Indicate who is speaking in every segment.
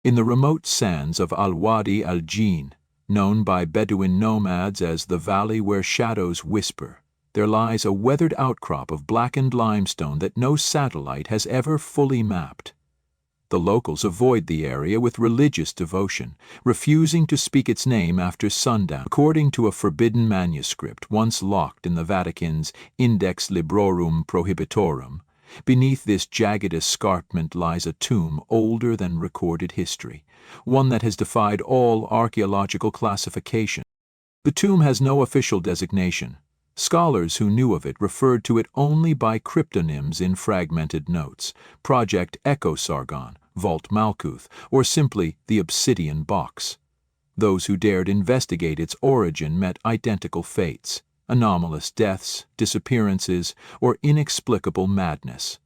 Speaker 1: In the remote sands of Al-Wadi al-Jin, known by Bedouin nomads as the valley where shadows whisper, there lies a weathered outcrop of blackened limestone that no satellite has ever fully mapped. The locals avoid the area with religious devotion, refusing to speak its name after sundown. According to a forbidden manuscript once locked in the Vatican's Index Librorum Prohibitorum, beneath this jagged escarpment lies a tomb older than recorded history, one that has defied all archaeological classification. The tomb has no official designation. Scholars who knew of it referred to it only by cryptonyms in fragmented notes: Project Echo Sargon, Vault Malkuth, or simply the Obsidian Box. Those who dared investigate its origin met identical fates: anomalous deaths, disappearances, or inexplicable madness.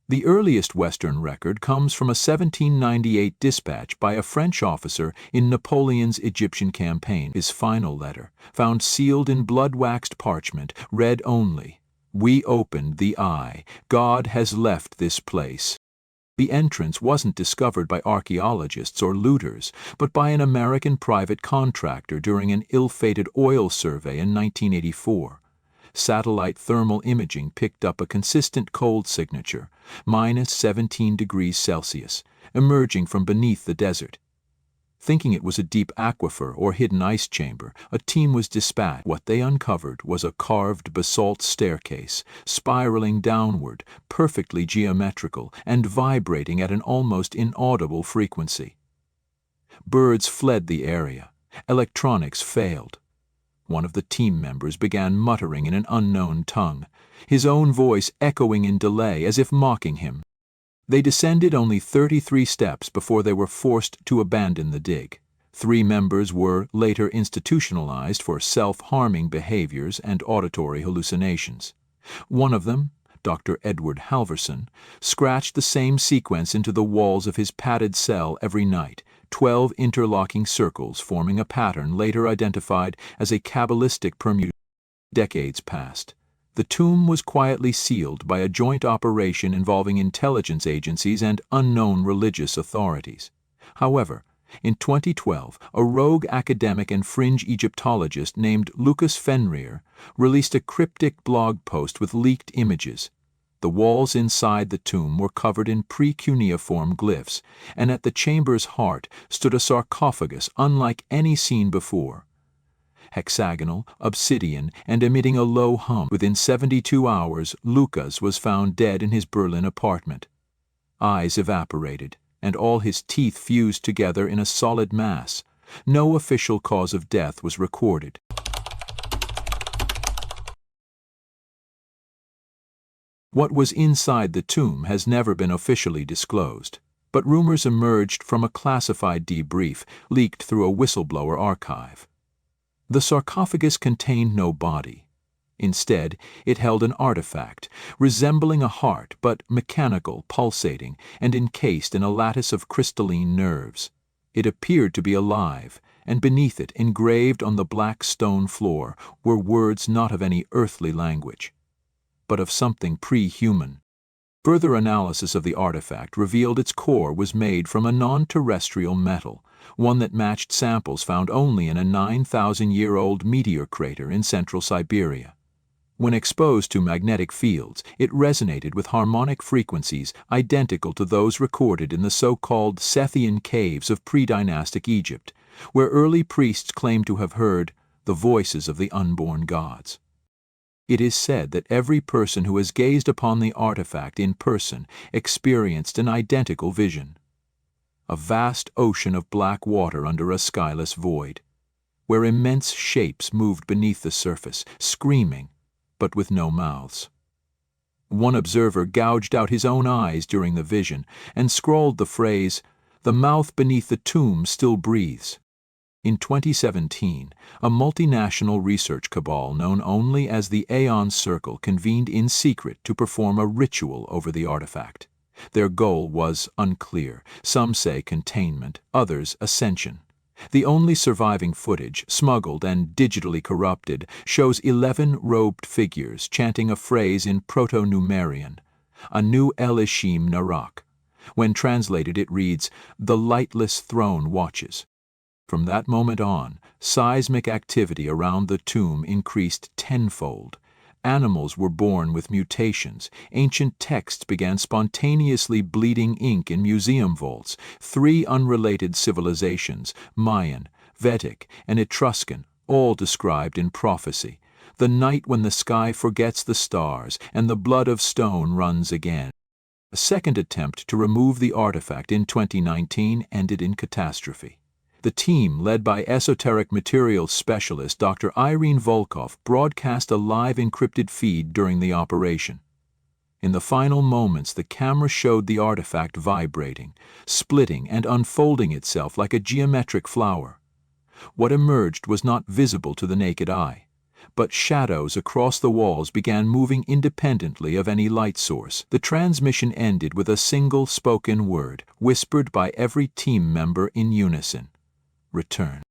Speaker 1: The earliest Western record comes from a 1798 dispatch by a French officer in Napoleon's Egyptian campaign. His final letter, found sealed in blood-waxed parchment, read only, "We opened the eye. God has left this place." The entrance wasn't discovered by archaeologists or looters, but by an American private contractor during an ill-fated oil survey in 1984. Satellite thermal imaging picked up a consistent cold signature, -17°C, emerging from beneath the desert. Thinking it was a deep aquifer or hidden ice chamber, a team was dispatched. What they uncovered was a carved basalt staircase, spiraling downward, perfectly geometrical, and vibrating at an almost inaudible frequency. Birds fled the area. Electronics failed. One of the team members began muttering in an unknown tongue, his own voice echoing in delay as if mocking him. They descended only 33 steps before they were forced to abandon the dig. 3 members were later institutionalized for self-harming behaviors and auditory hallucinations. One of them, Dr. Edward Halverson, scratched the same sequence into the walls of his padded cell every night, 12 interlocking circles forming a pattern later identified as a Kabbalistic permutation. Decades passed. The tomb was quietly sealed by a joint operation involving intelligence agencies and unknown religious authorities. However, in 2012, a rogue academic and fringe Egyptologist named Lucas Fenrir released a cryptic blog post with leaked images. The walls inside the tomb were covered in pre-cuneiform glyphs, and at the chamber's heart stood a sarcophagus unlike any seen before. Hexagonal, obsidian, and emitting a low hum. Within 72 hours, Lucas was found dead in his Berlin apartment. Eyes evaporated, and all his teeth fused together in a solid mass. No official cause of death was recorded. What was inside the tomb has never been officially disclosed, but rumors emerged from a classified debrief leaked through a whistleblower archive. The sarcophagus contained no body. Instead, it held an artifact, resembling a heart but mechanical, pulsating, and encased in a lattice of crystalline nerves. It appeared to be alive, and beneath it, engraved on the black stone floor, were words not of any earthly language, but of something pre-human. Further analysis of the artifact revealed its core was made from a non-terrestrial metal, one that matched samples found only in a 9,000-year-old meteor crater in central Siberia. When exposed to magnetic fields, it resonated with harmonic frequencies identical to those recorded in the so-called Sethian caves of pre-dynastic Egypt, where early priests claimed to have heard the voices of the unborn gods. It is said that every person who has gazed upon the artifact in person experienced an identical vision. A vast ocean of black water under a skyless void, where immense shapes moved beneath the surface, screaming, but with no mouths. One observer gouged out his own eyes during the vision and scrawled the phrase, "The mouth beneath the tomb still breathes." In 2017, a multinational research cabal known only as the Aeon Circle convened in secret to perform a ritual over the artifact. Their goal was unclear. Some say containment, others ascension. The only surviving footage, smuggled and digitally corrupted, shows 11 robed figures chanting a phrase in Proto-Numerian, Anu El Ishim Narak, When translated, it reads, "The lightless throne watches." From that moment on, seismic activity around the tomb increased tenfold. Animals were born with mutations. Ancient texts began spontaneously bleeding ink in museum vaults. 3 unrelated civilizations, Mayan, Vedic, and Etruscan, all described in prophecy. The night when the sky forgets the stars and the blood of stone runs again. A second attempt to remove the artifact in 2019 ended in catastrophe. The team, led by esoteric materials specialist Dr. Irene Volkov, broadcast a live encrypted feed during the operation. In the final moments, the camera showed the artifact vibrating, splitting and unfolding itself like a geometric flower. What emerged was not visible to the naked eye, but shadows across the walls began moving independently of any light source. The transmission ended with a single spoken word, whispered by every team member in unison: return.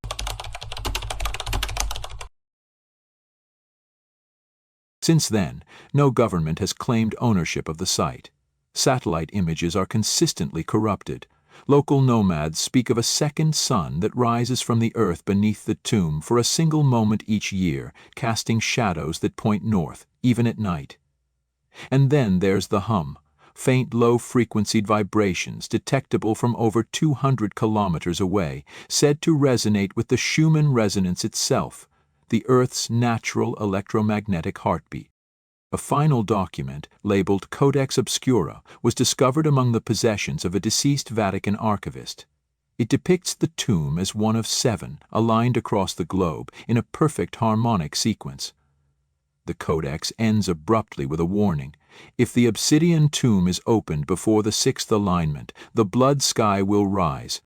Speaker 1: Since then, no government has claimed ownership of the site. Satellite images are consistently corrupted. Local nomads speak of a second sun that rises from the earth beneath the tomb for a single moment each year, casting shadows that point north, even at night. And then there's the hum, faint low-frequencied vibrations detectable from over 200 kilometers away, said to resonate with the Schumann resonance itself, the Earth's natural electromagnetic heartbeat. A final document, labeled Codex Obscura, was discovered among the possessions of a deceased Vatican archivist. It depicts the tomb as one of 7, aligned across the globe in a perfect harmonic sequence. The codex ends abruptly with a warning: if the obsidian tomb is opened before the 6th alignment, the blood sky will rise.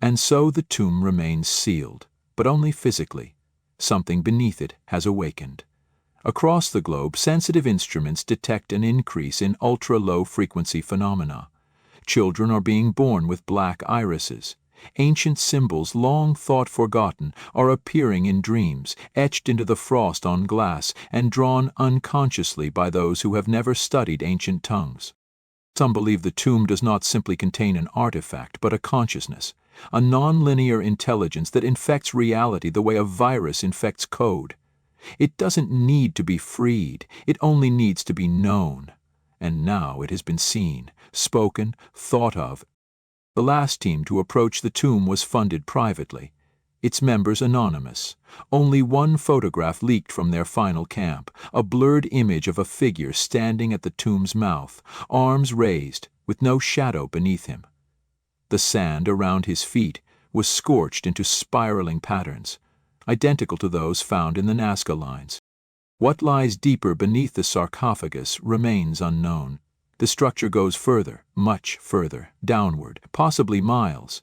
Speaker 1: And so the tomb remains sealed, but only physically. Something beneath it has awakened. Across the globe, sensitive instruments detect an increase in ultra-low frequency phenomena. Children are being born with black irises. Ancient symbols, long thought forgotten, are appearing in dreams, etched into the frost on glass and drawn unconsciously by those who have never studied ancient tongues. Some believe the tomb does not simply contain an artifact, but a consciousness, a non-linear intelligence that infects reality the way a virus infects code. It doesn't need to be freed, it only needs to be known. And now it has been seen, spoken, thought of. The last team to approach the tomb was funded privately, its members anonymous. Only one photograph leaked from their final camp, a blurred image of a figure standing at the tomb's mouth, arms raised, with no shadow beneath him. The sand around his feet was scorched into spiraling patterns, identical to those found in the Nazca lines. What lies deeper beneath the sarcophagus remains unknown. The structure goes further, much further, downward, possibly miles.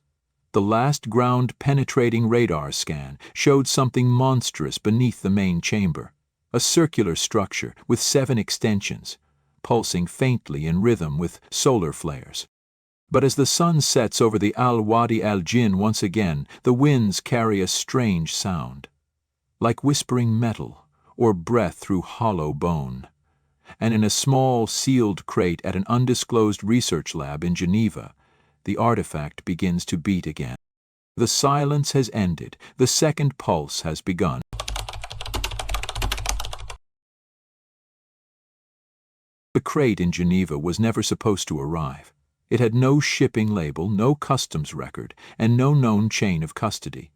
Speaker 1: The last ground-penetrating radar scan showed something monstrous beneath the main chamber, a circular structure with 7 extensions, pulsing faintly in rhythm with solar flares. But as the sun sets over the Al-Wadi al-Jinn once again, the winds carry a strange sound, like whispering metal or breath through hollow bone. And in a small, sealed crate at an undisclosed research lab in Geneva, the artifact begins to beat again. The silence has ended. The second pulse has begun. The crate in Geneva was never supposed to arrive. It had no shipping label, no customs record, and no known chain of custody.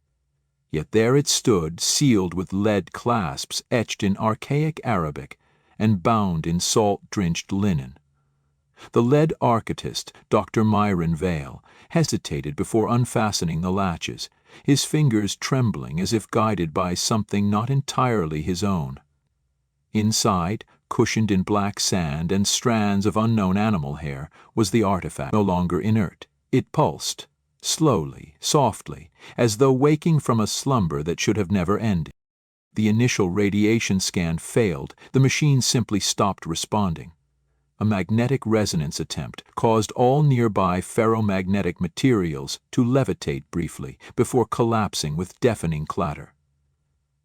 Speaker 1: Yet there it stood, sealed with lead clasps etched in archaic Arabic and bound in salt-drenched linen. The lead architect, Dr. Myron Vale, hesitated before unfastening the latches, his fingers trembling as if guided by something not entirely his own. Inside, cushioned in black sand and strands of unknown animal hair, was the artifact, no longer inert. It pulsed, slowly, softly, as though waking from a slumber that should have never ended. The initial radiation scan failed. The machine simply stopped responding. A magnetic resonance attempt caused all nearby ferromagnetic materials to levitate briefly before collapsing with deafening clatter.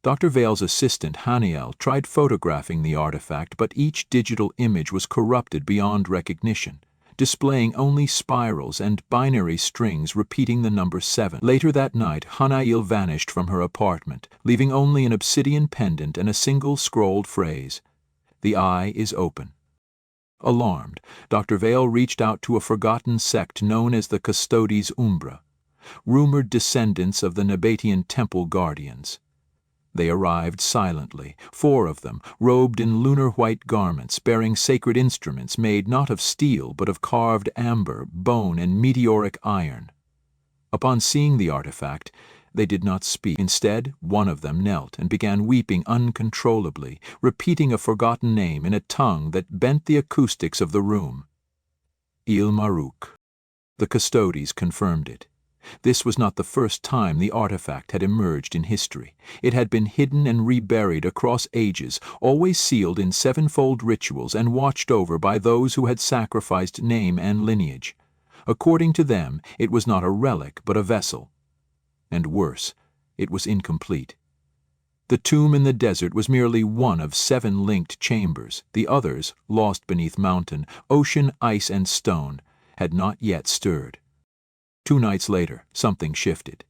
Speaker 1: Dr. Vale's assistant, Haniel, tried photographing the artifact, but each digital image was corrupted beyond recognition. displaying only spirals and binary strings repeating the number 7. Later that night, Hanail vanished from her apartment, leaving only an obsidian pendant and a single scrolled phrase, "The eye is open." Alarmed, Dr. Vale reached out to a forgotten sect known as the Custodes Umbra, rumored descendants of the Nabatean temple guardians. They arrived silently, 4 of them, robed in lunar white garments, bearing sacred instruments made not of steel but of carved amber, bone, and meteoric iron. Upon seeing the artifact, they did not speak. Instead, one of them knelt and began weeping uncontrollably, repeating a forgotten name in a tongue that bent the acoustics of the room. Il Marouk. The Custodes confirmed it. This was not the first time the artifact had emerged in history. It had been hidden and reburied across ages, always sealed in 7-fold rituals and watched over by those who had sacrificed name and lineage. According to them, it was not a relic but a vessel. And worse, it was incomplete. The tomb in the desert was merely one of 7 linked chambers. The others, lost beneath mountain, ocean, ice, and stone, had not yet stirred. 2 nights later, something shifted.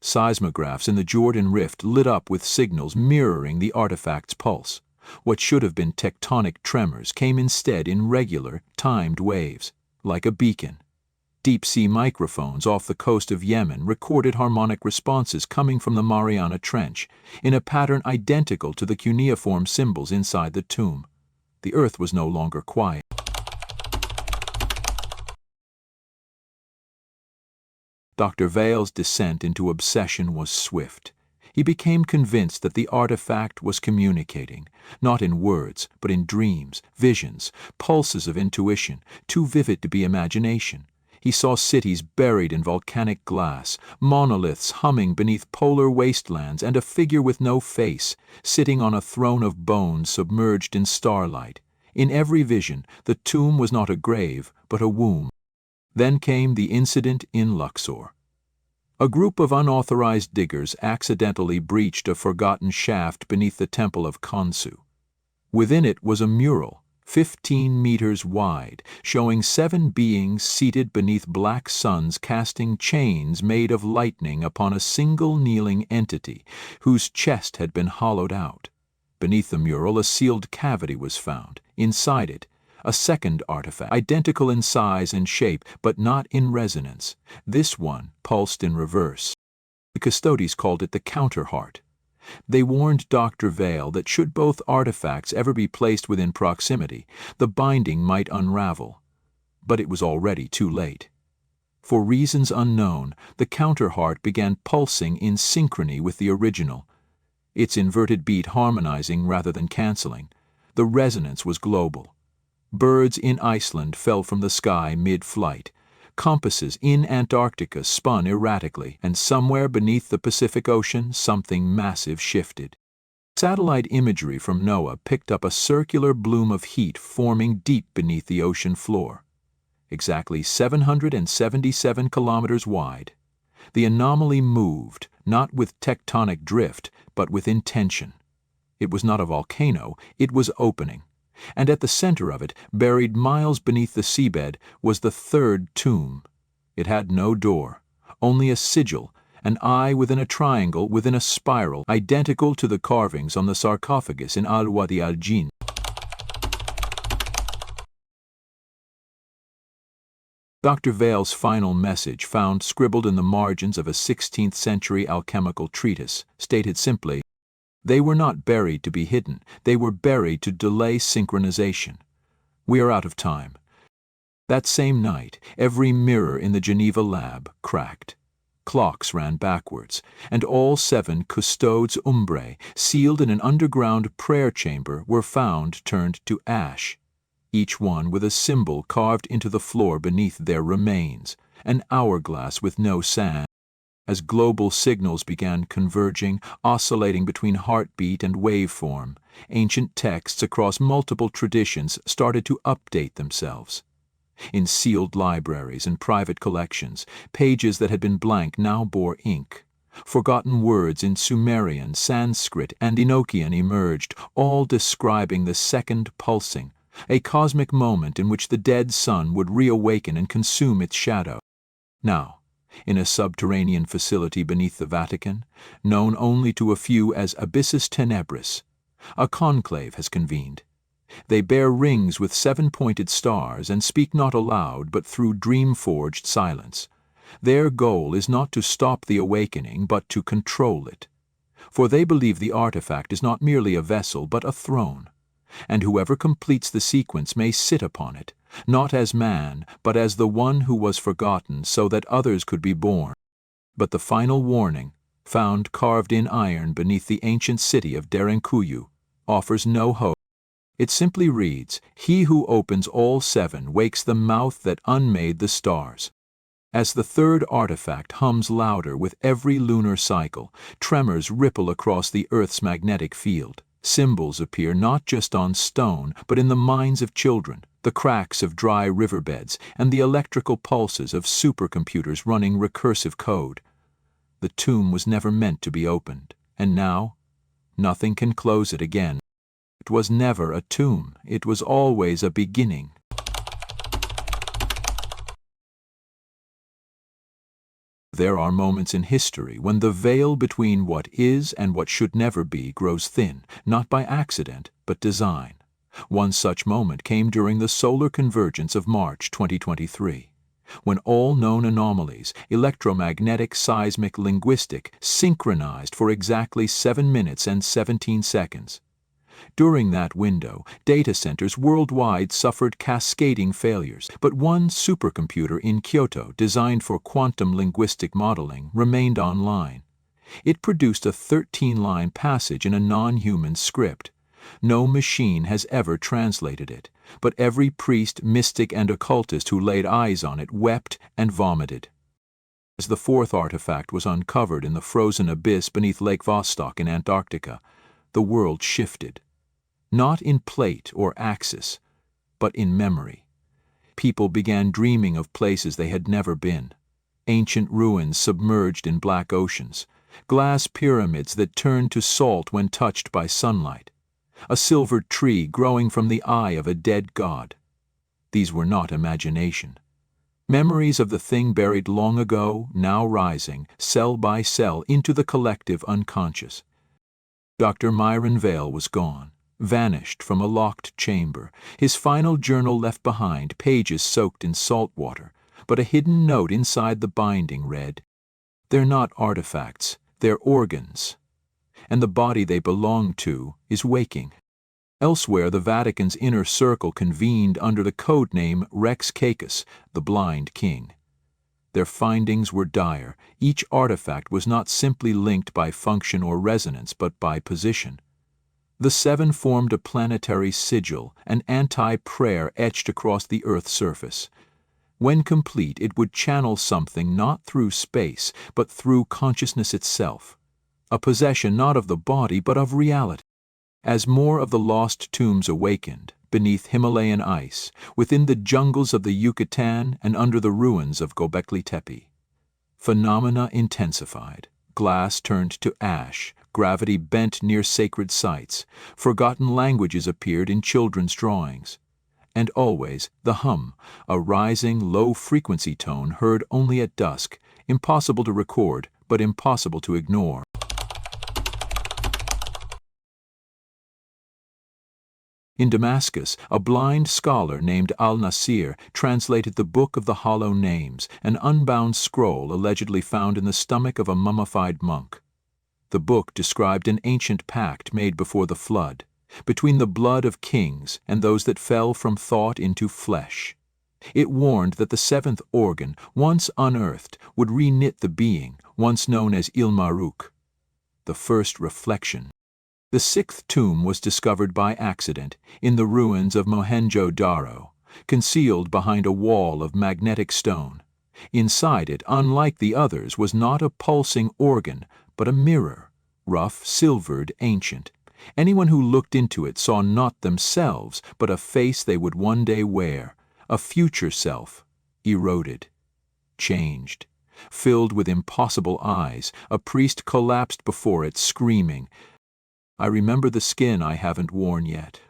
Speaker 1: Seismographs in the Jordan Rift lit up with signals mirroring the artifact's pulse. What should have been tectonic tremors came instead in regular, timed waves, like a beacon. Deep-sea microphones off the coast of Yemen recorded harmonic responses coming from the Mariana Trench, in a pattern identical to the cuneiform symbols inside the tomb. The earth was no longer quiet. Dr. Vale's descent into obsession was swift. He became convinced that the artifact was communicating, not in words, but in dreams, visions, pulses of intuition, too vivid to be imagination. He saw cities buried in volcanic glass, monoliths humming beneath polar wastelands, and a figure with no face, sitting on a throne of bones submerged in starlight. In every vision, the tomb was not a grave, but a womb. Then came the incident in Luxor. A group of unauthorized diggers accidentally breached a forgotten shaft beneath the temple of Khonsu. Within it was a mural, 15 meters wide, showing 7 beings seated beneath black suns casting chains made of lightning upon a single kneeling entity, whose chest had been hollowed out. Beneath the mural, a sealed cavity was found. Inside it, a second artifact, identical in size and shape, but not in resonance. This one pulsed in reverse. The Custodes called it the counterheart. They warned Dr. Vale that should both artifacts ever be placed within proximity, the binding might unravel. But it was already too late. For reasons unknown, the counterheart began pulsing in synchrony with the original, its inverted beat harmonizing rather than canceling. The resonance was global. Birds in Iceland fell from the sky mid-flight. Compasses in Antarctica spun erratically, and somewhere beneath the Pacific Ocean, something massive shifted. Satellite imagery from NOAA picked up a circular bloom of heat forming deep beneath the ocean floor, exactly 777 kilometers wide. The anomaly moved, not with tectonic drift, but with intention. It was not a volcano, it was opening. And at the center of it, buried miles beneath the seabed, was the 3rd tomb. It had no door, only a sigil, an eye within a triangle within a spiral, identical to the carvings on the sarcophagus in Al-Wadi al-Jinn. Dr. Vale's final message, found scribbled in the margins of a 16th-century alchemical treatise, stated simply, "They were not buried to be hidden, they were buried to delay synchronization. We are out of time." That same night, every mirror in the Geneva lab cracked. Clocks ran backwards, and all 7 Custodes Umbrae, sealed in an underground prayer chamber, were found turned to ash, each one with a symbol carved into the floor beneath their remains, an hourglass with no sand. As global signals began converging, oscillating between heartbeat and waveform, ancient texts across multiple traditions started to update themselves. In sealed libraries and private collections, pages that had been blank now bore ink. Forgotten words in Sumerian, Sanskrit, and Enochian emerged, all describing the second pulsing, a cosmic moment in which the dead sun would reawaken and consume its shadow. Now, in a subterranean facility beneath the Vatican, known only to a few as Abyssus Tenebris, a conclave has convened. They bear rings with 7-pointed stars and speak not aloud but through dream-forged silence. Their goal is not to stop the awakening but to control it. For they believe the artifact is not merely a vessel but a throne, and whoever completes the sequence may sit upon it, not as man, but as the one who was forgotten so that others could be born. But the final warning, found carved in iron beneath the ancient city of Derinkuyu, offers no hope. It simply reads, "He who opens all 7 wakes the mouth that unmade the stars." As the third artifact hums louder with every lunar cycle, tremors ripple across the Earth's magnetic field. Symbols appear not just on stone, but in the minds of children, the cracks of dry riverbeds, and the electrical pulses of supercomputers running recursive code. The tomb was never meant to be opened, and now, nothing can close it again. It was never a tomb, it was always a beginning. There are moments in history when the veil between what is and what should never be grows thin, not by accident, but design. One such moment came during the solar convergence of March 2023, when all known anomalies, electromagnetic, seismic, linguistic, synchronized for exactly 7 minutes and 17 seconds. During that window, data centers worldwide suffered cascading failures, but one supercomputer in Kyoto designed for quantum linguistic modeling remained online. It produced a 13-line passage in a non-human script. No machine has ever translated it, but every priest, mystic, and occultist who laid eyes on it wept and vomited. As the fourth artifact was uncovered in the frozen abyss beneath Lake Vostok in Antarctica, the world shifted. Not in plate or axis, but in memory. People began dreaming of places they had never been. Ancient ruins submerged in black oceans, glass pyramids that turned to salt when touched by sunlight, a silvered tree growing from the eye of a dead god. These were not imagination. Memories of the thing buried long ago, now rising, cell by cell, into the collective unconscious. Dr. Myron Vale was gone, vanished from a locked chamber, his final journal left behind, pages soaked in salt water, but a hidden note inside the binding read, "They're not artifacts, they're organs, and the body they belong to is waking." Elsewhere, the Vatican's inner circle convened under the code name Rex Cacus, the blind king. Their findings were dire. Each artifact was not simply linked by function or resonance, but by position. The 7 formed a planetary sigil, an anti-prayer etched across the Earth's surface. When complete, it would channel something not through space, but through consciousness itself, a possession not of the body, but of reality. As more of the lost tombs awakened, beneath Himalayan ice, within the jungles of the Yucatan and under the ruins of Göbekli Tepe, phenomena intensified. Glass turned to ash, gravity bent near sacred sites, forgotten languages appeared in children's drawings, and always the hum, a rising, low-frequency tone heard only at dusk, impossible to record, but impossible to ignore. In Damascus, a blind scholar named al-Nasir translated the Book of the Hollow Names, an unbound scroll allegedly found in the stomach of a mummified monk. The book described an ancient pact made before the flood, between the blood of kings and those that fell from thought into flesh. It warned that the 7th organ, once unearthed, would reknit the being, once known as Ilmaruk, the first reflection. The 6th tomb was discovered by accident in the ruins of Mohenjo-Daro, concealed behind a wall of magnetic stone. Inside it, unlike the others, was not a pulsing organ, but a mirror, rough, silvered, ancient. Anyone who looked into it saw not themselves, but a face they would one day wear, a future self, eroded, changed. Filled with impossible eyes, a priest collapsed before it, screaming, "I remember the skin I haven't worn yet."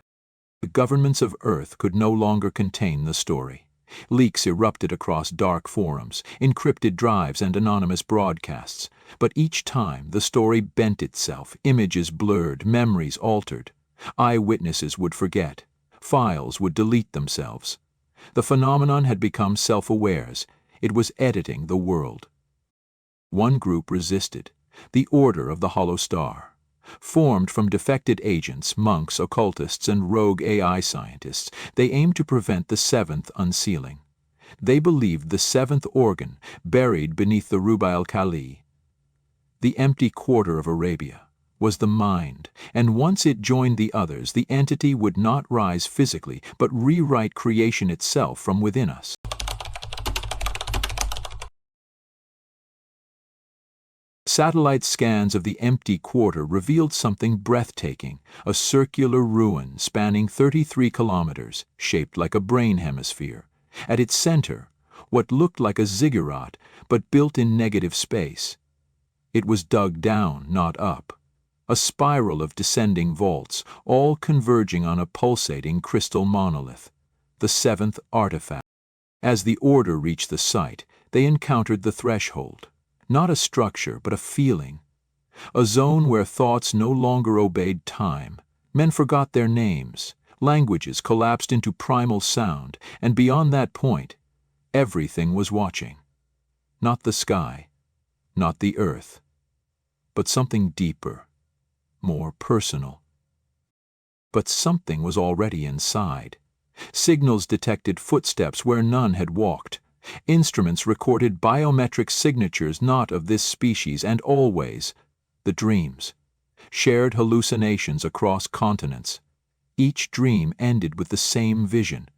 Speaker 1: The governments of Earth could no longer contain the story. Leaks erupted across dark forums, encrypted drives, and anonymous broadcasts. But each time the story bent itself, images blurred, memories altered. Eyewitnesses would forget. Files would delete themselves. The phenomenon had become self-awares. It was editing the world. One group resisted, the Order of the Hollow Star. Formed from defected agents, monks, occultists, and rogue AI scientists, they aimed to prevent the seventh unsealing. They believed the seventh organ, buried beneath the Ruba al-Khali, the empty quarter of Arabia, was the mind, and once it joined the others, the entity would not rise physically, but rewrite creation itself from within us. Satellite scans of the empty quarter revealed something breathtaking, a circular ruin spanning 33 kilometers, shaped like a brain hemisphere. At its center, what looked like a ziggurat, but built in negative space. It was dug down, not up. A spiral of descending vaults, all converging on a pulsating crystal monolith. The seventh artifact. As the Order reached the site, they encountered the threshold. Not a structure, but a feeling. A zone where thoughts no longer obeyed time. Men forgot their names. Languages collapsed into primal sound, and beyond that point, everything was watching. Not the sky, not the earth, but something deeper, more personal. But something was already inside. Signals detected footsteps where none had walked. Instruments recorded biometric signatures not of this species, and always the dreams. Shared hallucinations across continents. Each dream ended with the same vision.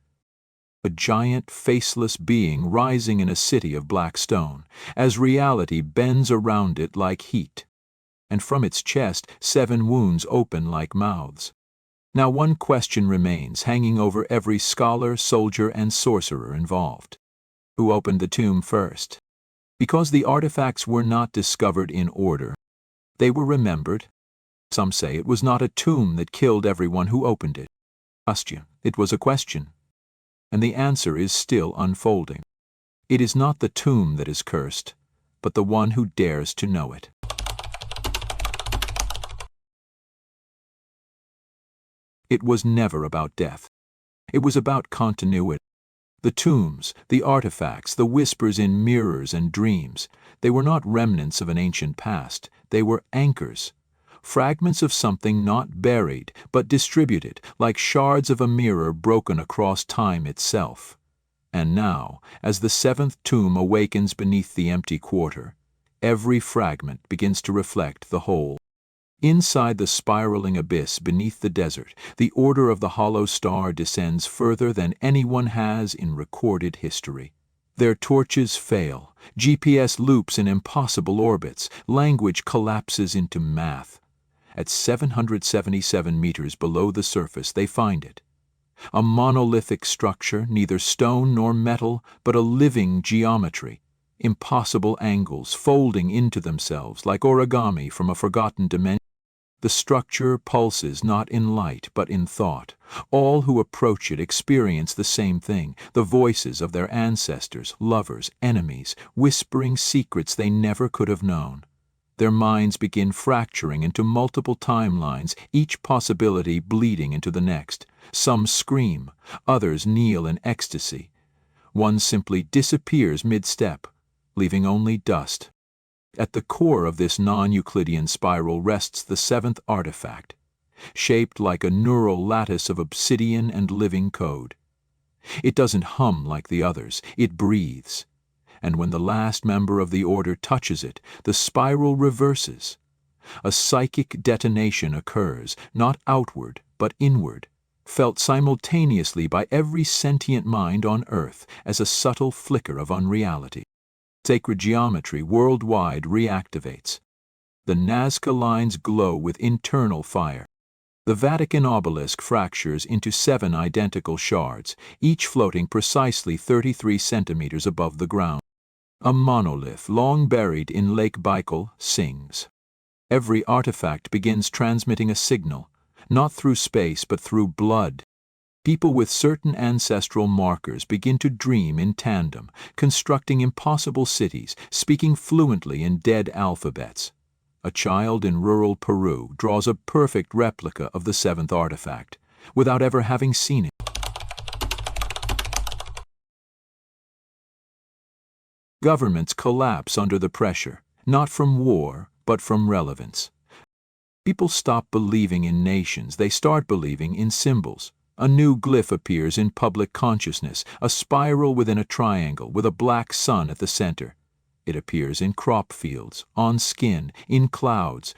Speaker 1: A giant, faceless being rising in a city of black stone, as reality bends around it like heat. And from its chest, 7 wounds open like mouths. Now one question remains, hanging over every scholar, soldier, and sorcerer involved. Who opened the tomb first? Because the artifacts were not discovered in order. They were remembered. Some say it was not a tomb that killed everyone who opened it. It was a question. And the answer is still unfolding. It is not the tomb that is cursed, but the one who dares to know it. It was never about death. It was about continuity. The tombs, the artifacts, the whispers in mirrors and dreams, they were not remnants of an ancient past. They were anchors. Fragments of something not buried, but distributed, like shards of a mirror broken across time itself. And now, as the seventh tomb awakens beneath the empty quarter, every fragment begins to reflect the whole. Inside the spiraling abyss beneath the desert, the Order of the Hollow Star descends further than anyone has in recorded history. Their torches fail, GPS loops in impossible orbits, language collapses into math. At 777 meters below the surface, they find it. A monolithic structure, neither stone nor metal, but a living geometry. Impossible angles folding into themselves like origami from a forgotten dimension. The structure pulses not in light, but in thought. All who approach it experience the same thing, the voices of their ancestors, lovers, enemies, whispering secrets they never could have known. Their minds begin fracturing into multiple timelines, each possibility bleeding into the next. Some scream, others kneel in ecstasy. One simply disappears mid-step, leaving only dust. At the core of this non-Euclidean spiral rests the seventh artifact, shaped like a neural lattice of obsidian and living code. It doesn't hum like the others, it breathes. And when the last member of the Order touches it, the spiral reverses. A psychic detonation occurs, not outward, but inward, felt simultaneously by every sentient mind on Earth as a subtle flicker of unreality. Sacred geometry worldwide reactivates. The Nazca lines glow with internal fire. The Vatican obelisk fractures into 7 identical shards, each floating precisely 33 centimeters above the ground. A monolith, long buried in Lake Baikal, sings. Every artifact begins transmitting a signal, not through space but through blood. People with certain ancestral markers begin to dream in tandem, constructing impossible cities, speaking fluently in dead alphabets. A child in rural Peru draws a perfect replica of the seventh artifact, without ever having seen it. Governments collapse under the pressure, not from war, but from relevance. People stop believing in nations, they start believing in symbols. A new glyph appears in public consciousness, a spiral within a triangle with a black sun at the center. It appears in crop fields, on skin, in clouds.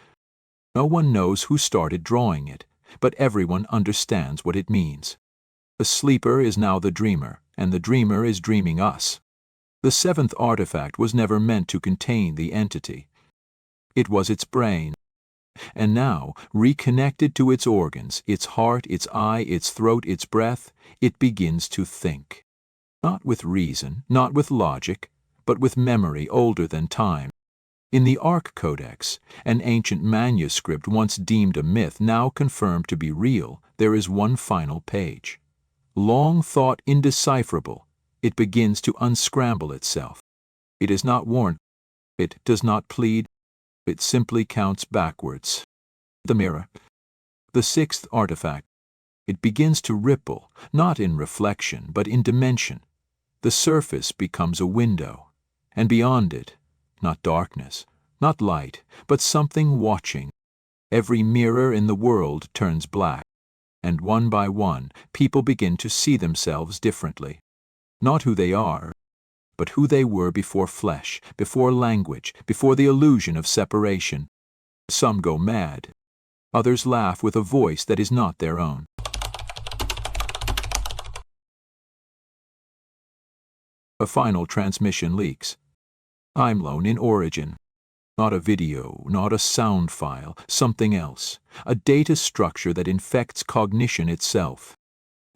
Speaker 1: No one knows who started drawing it, but everyone understands what it means. The sleeper is now the dreamer, and the dreamer is dreaming us. The seventh artifact was never meant to contain the entity. It was its brain. And now, reconnected to its organs, its heart, its eye, its throat, its breath, it begins to think. Not with reason, not with logic, but with memory older than time. In the Ark Codex, an ancient manuscript once deemed a myth, now confirmed to be real, there is one final page. Long thought indecipherable, it begins to unscramble itself. It is not warned. It does not plead. It simply counts backwards. The mirror. The sixth artifact. It begins to ripple, not in reflection, but in dimension. The surface becomes a window, and beyond it, not darkness, not light, but something watching. Every mirror in the world turns black, and one by one, people begin to see themselves differently. Not who they are, but who they were before flesh, before language, before the illusion of separation. Some go mad. Others laugh with a voice that is not their own. A final transmission leaks. Time loan in origin. Not a video, not a sound file, something else. A data structure that infects cognition itself.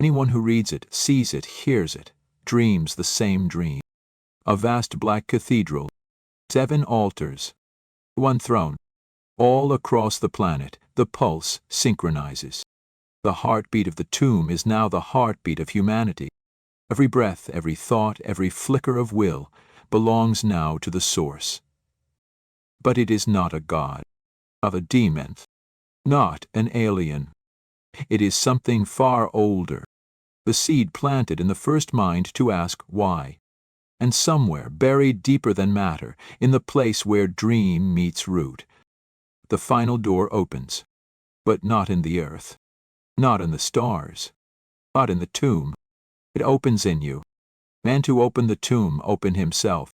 Speaker 1: Anyone who reads it, sees it, hears it, dreams the same dream. A vast black cathedral, 7 altars, 1 throne. All across the planet, the pulse synchronizes. The heartbeat of the tomb is now the heartbeat of humanity. Every breath, every thought, every flicker of will belongs now to the source. But it is not a god, not a demon, not an alien. It is something far older, the seed planted in the first mind to ask why. And somewhere, buried deeper than matter, in the place where dream meets root, the final door opens, but not in the earth, not in the stars, not in the tomb. It opens in you. And to open the tomb, open himself.